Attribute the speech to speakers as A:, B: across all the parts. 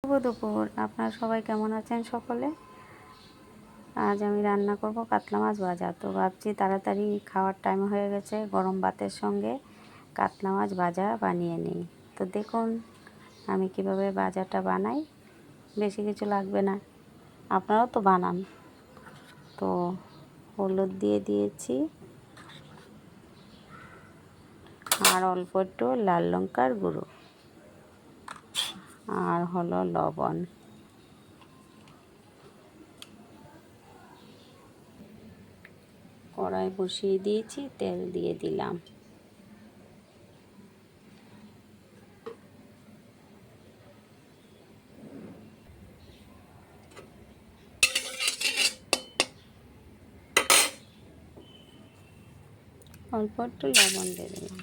A: শুভ দুপুর। আপনারা সবাই কেমন আছেন সকলে? আজ আমি রান্না করব কাতলা মাছ ভাজা। তো ভাবছি তাড়াতাড়ি খাওয়ার টাইম হয়ে গেছে, গরম ভাতের সঙ্গে কাতলা মাছ ভাজা বানিয়ে নিই। তো দেখুন আমি কিভাবে ভাজাটা বানাই। বেশি কিছু লাগবে না, আপনারাও তো বানান। তো হলুদ দিয়ে দিয়েছি আর অল্প একটু লাল লঙ্কার গুঁড়ো আর হলো লবণ। কড়াই বসিয়ে দিয়েছি, তেল দিয়ে দিলাম। অল্প একটু লবণ দিয়ে দিলাম।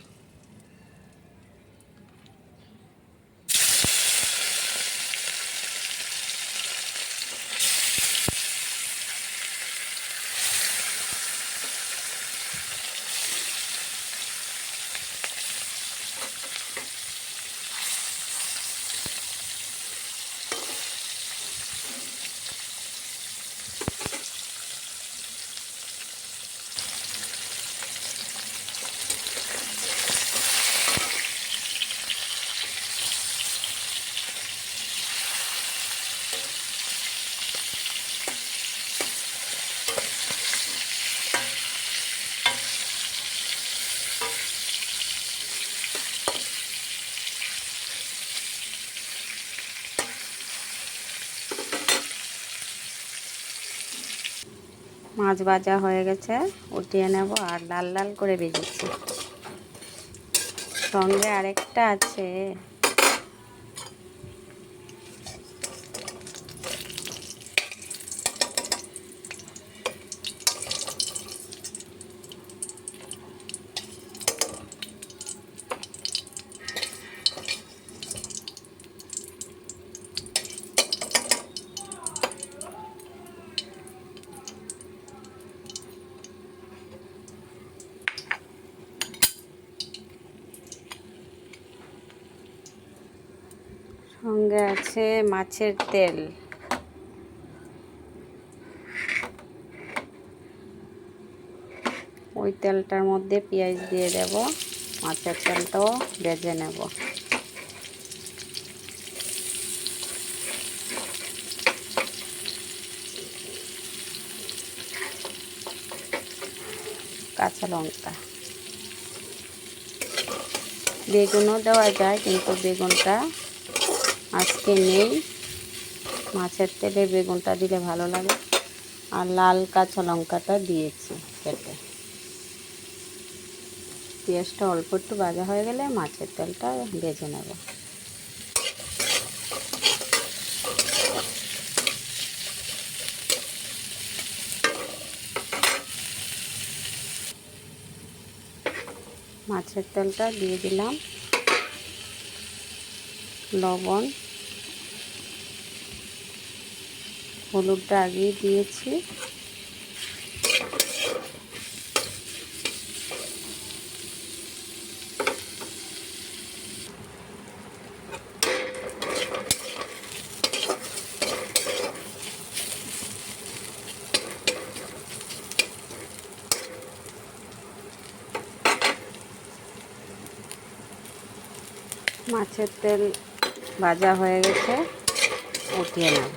A: মাছ ভাজা হয়ে গেছে, উঠিয়ে নেব। আর লাল লাল করে ভেজেছি। সঙ্গে আরেকটা আছে, সঙ্গে আছে মাছের তেল। ওই তেলটার মধ্যে পেঁয়াজ দিয়ে দেব, মাছের তেলটাও ভেজে নেব। কাঁচা লঙ্কা, বেগুনও দেওয়া যায়, কিন্তু বেগুনটা আজকে নেই। মাছের তেলে বেগুনটা দিলে ভালো লাগে। আর লাল কাঁচা লঙ্কাটা দিয়েছি কেটে। পেঁয়াজটা অল্প একটু ভাজা হয়ে গেলে মাছের তেলটা ভেজে নেব। মাছের তেলটা দিয়ে দিলাম, লবণ, হলুদটা আগেই দিয়েছি। মাছের তেল ভাজা হয়ে গেছে, উঠিয়ে নেব।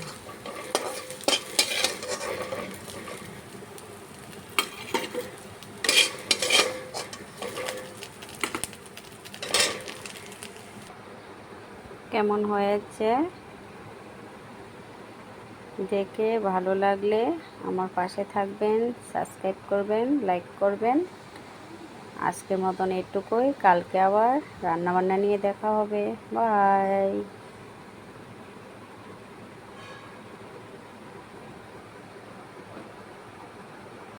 A: কেমন হয়েছে দেখে ভালো লাগলে আমার পাশে থাকবেন, সাবস্ক্রাইব করবেন, লাইক করবেন। আজকের মতন এটুকুই, কালকে আবার রান্নাবান্না নিয়ে দেখা হবে। বাই।